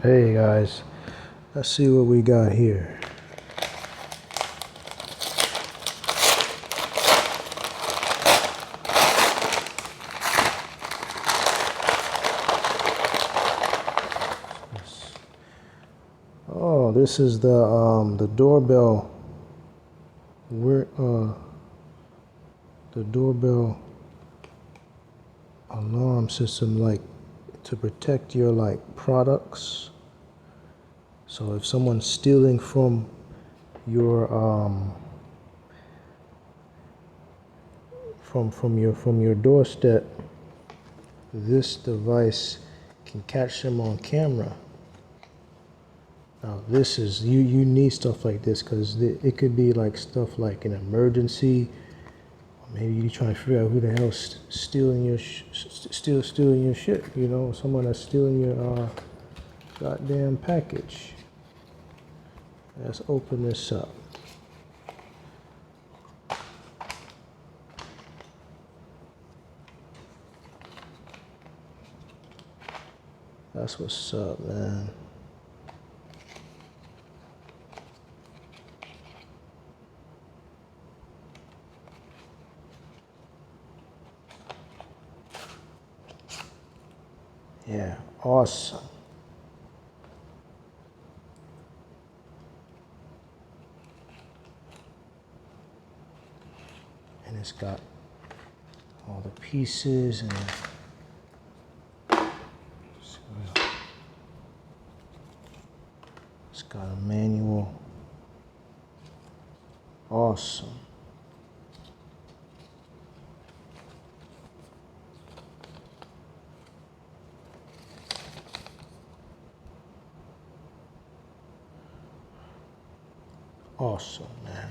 Hey guys, let's see what we got here. Oh, this is the doorbell. The doorbell alarm system, like to protect your products. So if someone's stealing from your from your doorstep, this device can catch them on camera. Now this is you need stuff like this because it could be like stuff like an emergency. Maybe you're trying to figure out who the hell's stealing your stealing your shit. You know, someone that's stealing your goddamn package. Let's open this up. That's what's up, man. Yeah, awesome. And it's got all the pieces and it's got a manual. Awesome. Awesome, man.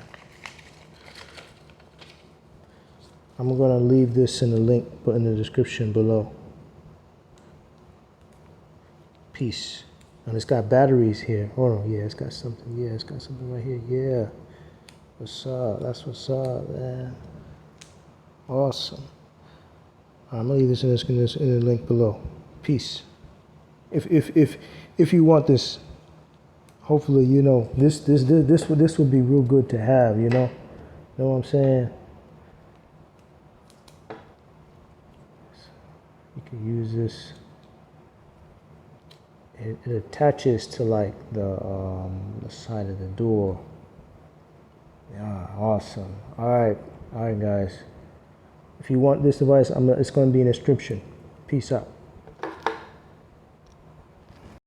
I'm gonna leave this in the link but in the description below. Peace. And it's got batteries here. Hold on, yeah, it's got something. Yeah, it's got something right here. Yeah. What's up? That's what's up, man. Awesome. I'm gonna leave this in the link below. Peace. If you want this, hopefully you know this would be real good to have. You know what I'm saying? You can use this. It attaches to like the side of the door. Yeah, awesome. All right, guys. If you want this device, it's going to be in the description. Peace out.